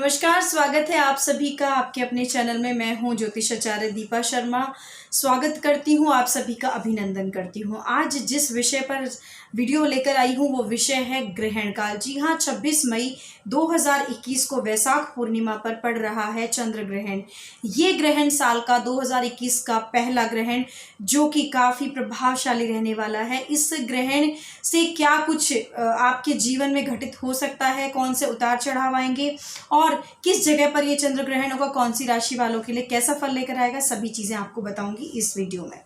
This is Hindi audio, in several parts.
नमस्कार, स्वागत है आप सभी का आपके अपने चैनल में। मैं हूं ज्योतिषाचार्य दीपा शर्मा। स्वागत करती हूं, आप सभी का अभिनंदन करती हूं। आज जिस विषय पर वीडियो लेकर आई हूं वो विषय है ग्रहण काल। जी हां, 26 मई 2021 को वैशाख पूर्णिमा पर पड़ रहा है चंद्र ग्रहण। ये ग्रहण साल का 2021 का पहला ग्रहण जो कि काफ़ी प्रभावशाली रहने वाला है। इस ग्रहण से क्या कुछ आपके जीवन में घटित हो सकता है, कौन से उतार चढ़ाव आएंगे और किस जगह पर ये चंद्र ग्रहण होगा, कौन सी राशि वालों के लिए कैसा फल लेकर आएगा, सभी चीजें आपको बताऊंगी इस वीडियो में।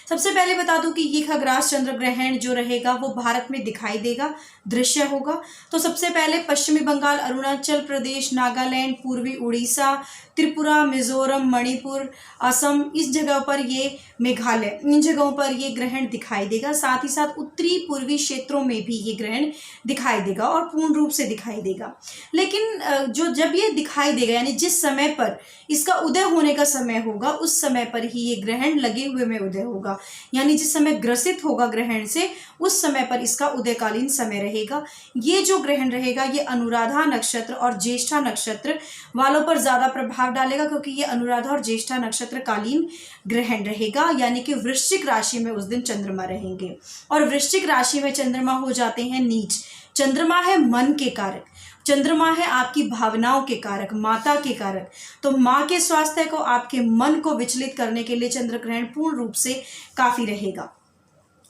सबसे पहले बता दूं कि ये खग्रास चंद्र ग्रहण जो रहेगा वो भारत में दिखाई देगा, दृश्य होगा। तो सबसे पहले पश्चिमी बंगाल, अरुणाचल प्रदेश, नागालैंड, पूर्वी उड़ीसा, त्रिपुरा, मिजोरम, मणिपुर, असम, इस जगह पर ये मेघालय, इन जगहों पर ये ग्रहण दिखाई देगा। साथ ही साथ उत्तरी पूर्वी क्षेत्रों में भी ये ग्रहण दिखाई देगा और पूर्ण रूप से दिखाई देगा। लेकिन जब ये दिखाई देगा यानी जिस समय पर इसका उदय होने का समय होगा उस समय पर ही ये ग्रहण लगे हुए में उदय होगा। यानी जिस समय ग्रसित होगा ग्रहण से उस समय पर इसका उदयकालीन समय रहेगा। ये जो ग्रहण रहेगा ये अनुराधा नक्षत्र और ज्येष्ठा नक्षत्र वालों पर ज्यादा प्रभाव डालेगा, क्योंकि ये अनुराधा और ज्येष्ठा नक्षत्र कालीन ग्रहण रहेगा। यानी कि वृश्चिक राशि में उस दिन चंद्रमा रहेंगे और वृश्चिक राशि में चंद्रमा हो जाते हैं नीच। चंद्रमा है मन के कारक, चंद्रमा है आपकी भावनाओं के कारक, माता के कारक। तो माँ के स्वास्थ्य को, आपके मन को विचलित करने के लिए चंद्र ग्रहण पूर्ण रूप से काफी रहेगा।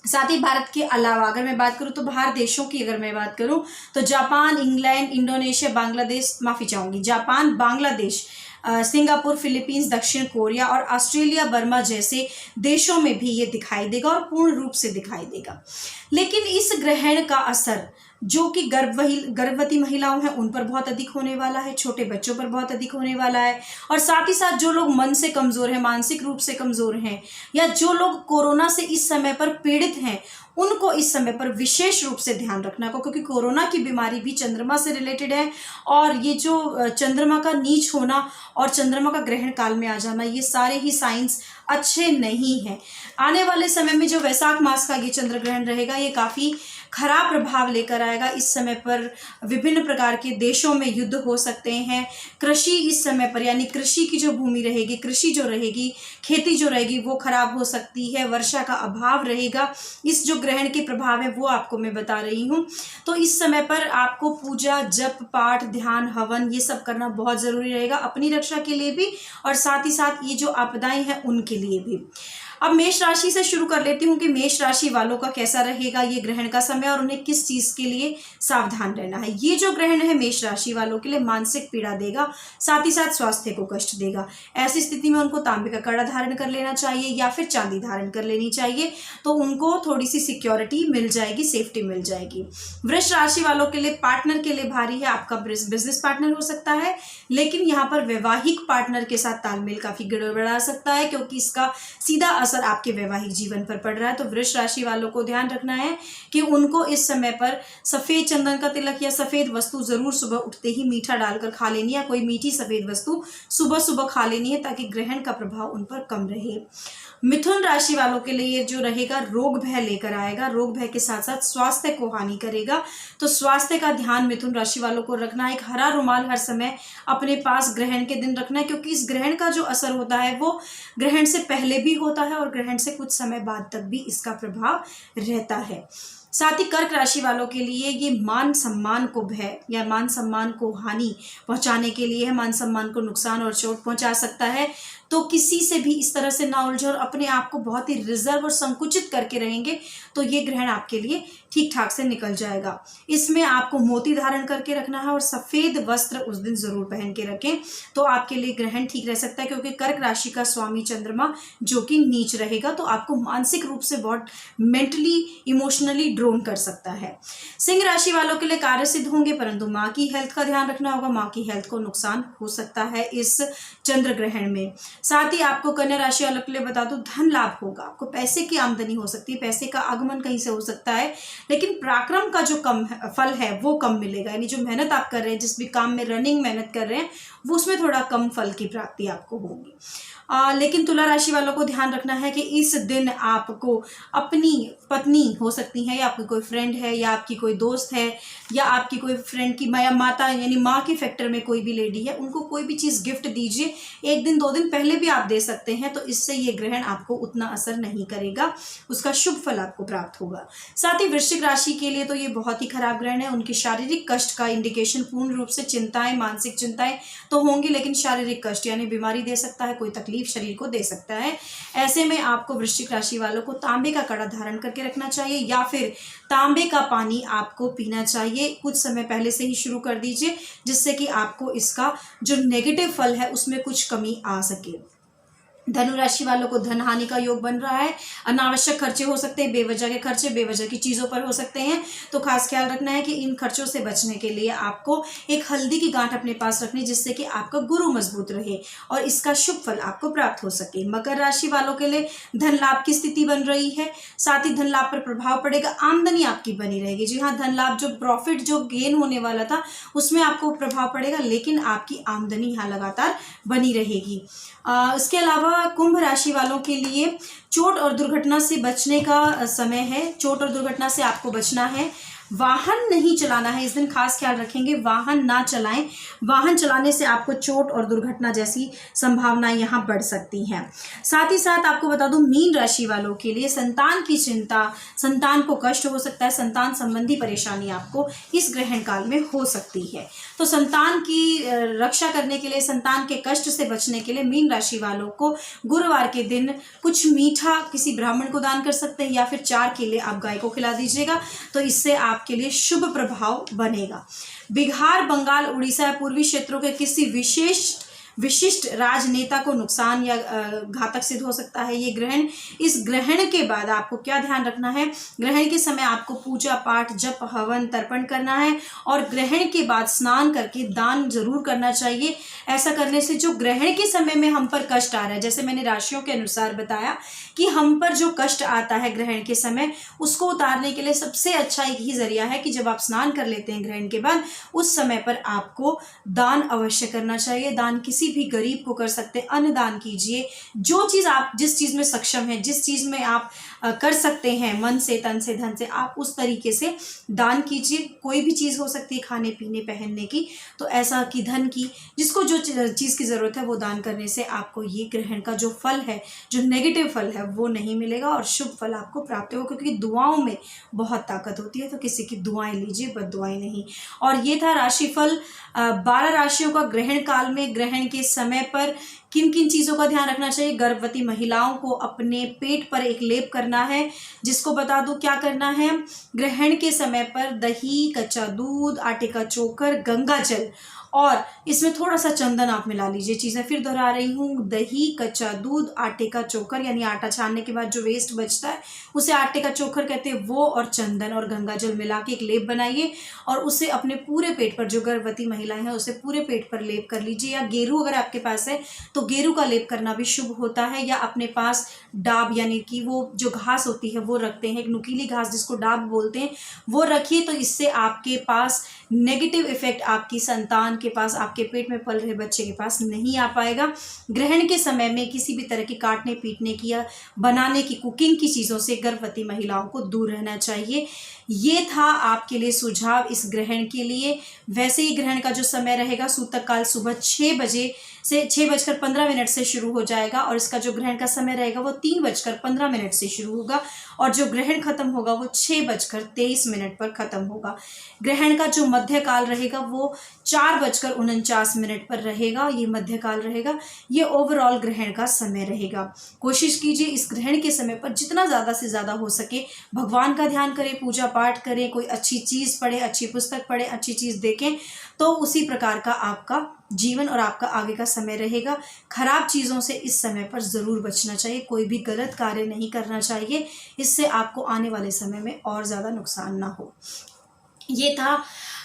साथ ही भारत के अलावा अगर मैं बात करूं तो बाहर देशों की अगर मैं बात करूं तो जापान, इंग्लैंड, इंडोनेशिया, बांग्लादेश, माफी चाहूंगी, जापान, बांग्लादेश, सिंगापुर, फिलीपींस, दक्षिण कोरिया और ऑस्ट्रेलिया, बर्मा जैसे देशों में भी ये दिखाई देगा और पूर्ण रूप से दिखाई देगा। लेकिन इस ग्रहण का असर जो कि गर्भवती महिलाओं हैं उन पर बहुत अधिक होने वाला है, छोटे बच्चों पर बहुत अधिक होने वाला है और साथ ही साथ जो लोग मन से कमजोर हैं, मानसिक रूप से कमजोर हैं या जो लोग कोरोना से इस समय पर पीड़ित हैं उनको इस समय पर विशेष रूप से ध्यान रखना होगा, क्योंकि कोरोना की बीमारी भी चंद्रमा से रिलेटेड है और ये जो चंद्रमा का नीच होना और चंद्रमा का ग्रहण काल में आ जाना ये सारे ही साइंस अच्छे नहीं हैं। आने वाले समय में जो वैशाख मास का ये चंद्र ग्रहण रहेगा ये काफी खराब प्रभाव लेकर आएगा। इस समय पर विभिन्न प्रकार के देशों में युद्ध हो सकते हैं। कृषि इस समय पर यानी कृषि की जो भूमि रहेगी, कृषि जो रहेगी, खेती जो रहेगी वो खराब हो सकती है। वर्षा का अभाव रहेगा। इस जो ग्रहण के प्रभाव है वो आपको मैं बता रही हूँ। तो इस समय पर आपको पूजा, जप, पाठ, ध्यान, हवन ये सब करना बहुत जरूरी रहेगा, अपनी रक्षा के लिए भी और साथ ही साथ ये जो आपदाएं हैं उनके लिए भी। अब मेष राशि से शुरू कर लेती हूँ कि मेष राशि वालों का कैसा रहेगा ये ग्रहण का समय और उन्हें किस चीज के लिए सावधान रहना है। ये जो ग्रहण है मेष राशि वालों के लिए मानसिक पीड़ा देगा, साथ ही साथ स्वास्थ्य को कष्ट देगा। ऐसी स्थिति में उनको तांबे का कड़ा धारण कर लेना चाहिए या फिर चांदी धारण कर लेनी चाहिए, तो उनको थोड़ी सी सिक्योरिटी मिल जाएगी, सेफ्टी मिल जाएगी। वृष राशि वालों के लिए पार्टनर के लिए भारी है। आपका बिजनेस पार्टनर हो सकता है, लेकिन यहाँ पर वैवाहिक पार्टनर के साथ तालमेल काफी गड़बड़ा सकता है, क्योंकि इसका सीधा असर आपके वैवाहिक जीवन पर पड़ रहा है। तो वृष राशि वालों को ध्यान रखना है कि उनको इस समय पर सफेद चंदन का तिलक या सफेद वस्तु जरूर सुबह उठते ही मीठा डालकर खा लेनी है, कोई मीठी सफेद वस्तु सुबह सुबह खा लेनी है ताकि ग्रहण का प्रभाव उन पर कम रहे। मिथुन राशि वालों के लिए जो रहेगा रोग भय लेकर आएगा, रोग भय के साथ साथ स्वास्थ्य को हानि करेगा। तो स्वास्थ्य का ध्यान मिथुन राशि वालों को रखना है। एक हरा रुमाल हर समय अपने पास ग्रहण के दिन रखना है, क्योंकि इस ग्रहण का जो असर होता है वो ग्रहण से पहले भी होता है और ग्रहण से कुछ समय बाद तक भी इसका प्रभाव रहता है। साथ ही कर्क राशि वालों के लिए ये मान सम्मान को भय या मान सम्मान को हानि पहुंचाने के लिए है, मान सम्मान को नुकसान और चोट पहुंचा सकता है। तो किसी से भी इस तरह से ना उलझे और अपने आप को बहुत ही रिजर्व और संकुचित करके रहेंगे तो ये ग्रहण आपके लिए ठीक ठाक से निकल जाएगा। इसमें आपको मोती धारण करके रखना है और सफेद वस्त्र उस दिन जरूर पहन के रखें, तो आपके लिए ग्रहण ठीक रह सकता है, क्योंकि कर्क राशि का स्वामी चंद्रमा जो कि नीच रहेगा तो आपको मानसिक रूप से बहुत मेंटली इमोशनली ड्रोन कर सकता है। सिंह राशि वालों के लिए कार्य सिद्ध होंगे, परंतु माँ की हेल्थ का ध्यान रखना होगा। माँ की हेल्थ को नुकसान हो सकता है इस चंद्र ग्रहण में। साथ ही आपको कन्या राशि वालों के लिए बता दूं, धन लाभ होगा, आपको पैसे की आमदनी हो सकती है, पैसे का आगमन कहीं से हो सकता है, लेकिन पराक्रम का जो कम फल है वो कम मिलेगा। यानी जो मेहनत आप कर रहे हैं, जिस भी काम में रनिंग मेहनत कर रहे हैं, वो उसमें थोड़ा कम फल की प्राप्ति आपको होगी। लेकिन तुला राशि वालों को ध्यान रखना है कि इस दिन आपको अपनी पत्नी हो सकती है, या आपकी कोई फ्रेंड है, या आपकी कोई दोस्त है, या आपकी कोई फ्रेंड की माता यानी माँ के फैक्टर में कोई भी लेडी है, उनको कोई भी चीज़ गिफ्ट दीजिए। 1 दिन 2 दिन पहले भी आप दे सकते हैं, तो इससे ये ग्रहण आपको उतना असर नहीं करेगा, उसका शुभ फल आपको प्राप्त होगा। साथ ही वृश्चिक राशि के लिए तो ये बहुत ही खराब ग्रहण है। उनकी शारीरिक कष्ट का इंडिकेशन पूर्ण रूप से चिंताएं, मानसिक चिंताएं तो होंगी, लेकिन शारीरिक कष्ट यानी बीमारी दे सकता है, कोई तकलीफ शरीर को दे सकता है। ऐसे में आपको वृश्चिक राशि वालों को तांबे का कड़ा धारण करके रखना चाहिए, या फिर तांबे का पानी आपको पीना चाहिए। कुछ समय पहले से ही शुरू कर दीजिए, जिससे कि आपको इसका जो नेगेटिव फल है उसमें कुछ कमी आ सके। धनु राशि वालों को धन हानि का योग बन रहा है। अनावश्यक खर्चे हो सकते हैं, बेवजह के खर्चे बेवजह की चीज़ों पर हो सकते हैं, तो खास ख्याल रखना है कि इन खर्चों से बचने के लिए आपको एक हल्दी की गांठ अपने पास रखनी, जिससे कि आपका गुरु मजबूत रहे और इसका शुभ फल आपको प्राप्त हो सके। मकर राशि वालों के लिए धन लाभ की स्थिति बन रही है, साथ ही धन लाभ पर प्रभाव पड़ेगा, आमदनी आपकी बनी रहेगी। जी हाँ, धन लाभ जो प्रॉफिट जो गेन होने वाला था उसमें आपको प्रभाव पड़ेगा, लेकिन आपकी आमदनी यहाँ लगातार बनी रहेगी। इसके अलावा कुंभ राशि वालों के लिए चोट और दुर्घटना से बचने का समय है। चोट और दुर्घटना से आपको बचना है, वाहन नहीं चलाना है इस दिन, खास ख्याल रखेंगे, वाहन ना चलाएं। वाहन चलाने से आपको चोट और दुर्घटना जैसी संभावनाएं यहाँ बढ़ सकती हैं। साथ ही साथ आपको बता दूं, मीन राशि वालों के लिए संतान की चिंता, संतान को कष्ट हो सकता है, संतान संबंधी परेशानी आपको इस ग्रहण काल में हो सकती है। तो संतान की रक्षा करने के लिए, संतान के कष्ट से बचने के लिए मीन राशि वालों को गुरुवार के दिन कुछ मीठा किसी ब्राह्मण को दान कर सकते हैं, या फिर 4 केले आप गाय को खिला दीजिएगा, तो इससे आपके लिए शुभ प्रभाव बनेगा। बिहार, बंगाल, उड़ीसा, पूर्वी क्षेत्रों के किसी विशिष्ट राजनेता को नुकसान या घातक सिद्ध हो सकता है ये ग्रहण। इस ग्रहण के बाद आपको क्या ध्यान रखना है, ग्रहण के समय आपको पूजा पाठ, जप, हवन, तर्पण करना है, और ग्रहण के बाद स्नान करके दान जरूर करना चाहिए। ऐसा करने से जो ग्रहण के समय में हम पर कष्ट आ रहा है, जैसे मैंने राशियों के अनुसार बताया कि हम पर जो कष्ट आता है ग्रहण के समय, उसको उतारने के लिए सबसे अच्छा एक ही जरिया है कि जब आप स्नान कर लेते हैं ग्रहण के बाद, उस समय पर आपको दान अवश्य करना चाहिए। दान किसी भी गरीब को कर सकते हैं, अन्न दान कीजिए। जो चीज़ आप जिस चीज़ में सक्षम है, जिस चीज़ में आप कर सकते हैं, मन से, तन से, धन से, आप उस तरीके से दान कीजिए। कोई भी चीज़ हो सकती है, खाने पीने पहनने की, तो ऐसा कि धन की, जिसको जो चीज़ की ज़रूरत है वो दान करने से आपको ये ग्रहण का जो फल है, जो नेगेटिव फल है, वो नहीं मिलेगा और शुभ फल आपको प्राप्त होगा, क्योंकि दुआओं में बहुत ताकत होती है। तो किसी की दुआएं लीजिए, बद्दुआएं नहीं। और ये था राशिफल 12 राशियों का ग्रहण काल में। ग्रहण के समय पर किन किन चीज़ों का ध्यान रखना चाहिए। गर्भवती महिलाओं को अपने पेट पर एक लेप करना है, जिसको बता दूं क्या करना है। ग्रहण के समय पर दही, कच्चा दूध, आटे का चोकर, गंगा जल और इसमें थोड़ा सा चंदन आप मिला लीजिए। चीज़ें फिर दोहरा रही हूँ, दही, कच्चा दूध, आटे का चोकर यानी आटा छानने के बाद जो वेस्ट बचता है उसे आटे का चोकर कहते हैं, वो और चंदन और गंगा जल मिला के एक लेप बनाइए और उसे अपने पूरे पेट पर, जो गर्भवती महिलाएं हैं उसे पूरे पेट पर लेप कर लीजिए। या गेरू अगर आपके पास है तो गेरू का लेप करना भी शुभ होता है। या अपने पास डाब यानी कि वो जो घास होती है वो रखते हैं, एक नुकीली घास जिसको डाब बोलते हैं, वो रखिए। तो इससे आपके पास नेगेटिव इफेक्ट आपकी संतान के पास, आपके पेट में पल रहे बच्चे के पास नहीं आ पाएगा। ग्रहण के समय में किसी भी तरह की काटने पीटने की या बनाने की, कुकिंग की चीज़ों से गर्भवती महिलाओं को दूर रहना चाहिए। ये था आपके लिए सुझाव इस ग्रहण के लिए। वैसे ही ग्रहण का जो समय रहेगा, सूतक काल सुबह 6 बजे से 6:15 से शुरू हो जाएगा और इसका जो ग्रहण का समय रहेगा वो 3:15 से शुरू होगा और जो ग्रहण खत्म होगा वो 6:23 पर खत्म होगा। ग्रहण का जो मध्य काल रहेगा वो 4:49 पर रहेगा। ये मध्य काल रहेगा, ये ओवरऑल ग्रहण का समय रहेगा। कोशिश कीजिए इस ग्रहण के समय पर जितना ज़्यादा से ज़्यादा हो सके भगवान का ध्यान करें, पूजा पाठ करें, कोई अच्छी चीज़ पढ़ें, अच्छी पुस्तक पढ़ें, अच्छी चीज़ देखें, तो उसी प्रकार का आपका जीवन और आपका आगे का समय रहेगा। खराब चीज़ों से इस समय पर ज़रूर बचना चाहिए, कोई भी गलत कार्य नहीं करना चाहिए, इससे आपको आने वाले समय में और ज़्यादा नुकसान ना हो। ये था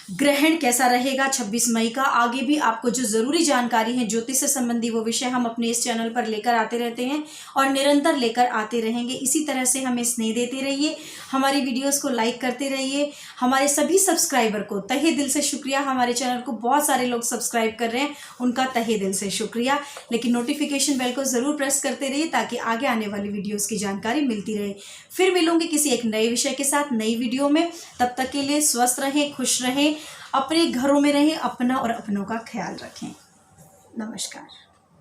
ग्रहण कैसा रहेगा 26 मई का, आगे भी आपको जो ज़रूरी जानकारी है ज्योतिष से संबंधी वो विषय हम अपने इस चैनल पर लेकर आते रहते हैं और निरंतर लेकर आते रहेंगे। इसी तरह से हमें स्नेह देते रहिए, हमारी वीडियोस को लाइक करते रहिए। हमारे सभी सब्सक्राइबर को तहे दिल से शुक्रिया। हमारे चैनल को बहुत सारे लोग सब्सक्राइब कर रहे हैं, उनका तहे दिल से शुक्रिया। लेकिन नोटिफिकेशन बेल को ज़रूर प्रेस करते रहिए ताकि आगे आने वाली वीडियोज़ की जानकारी मिलती रहे। फिर मिलूंगी किसी एक नए विषय के साथ नई वीडियो में। तब तक के लिए स्वस्थ रहें, खुश रहें, अपने घरों में रहें, अपना और अपनों का ख्याल रखें। नमस्कार।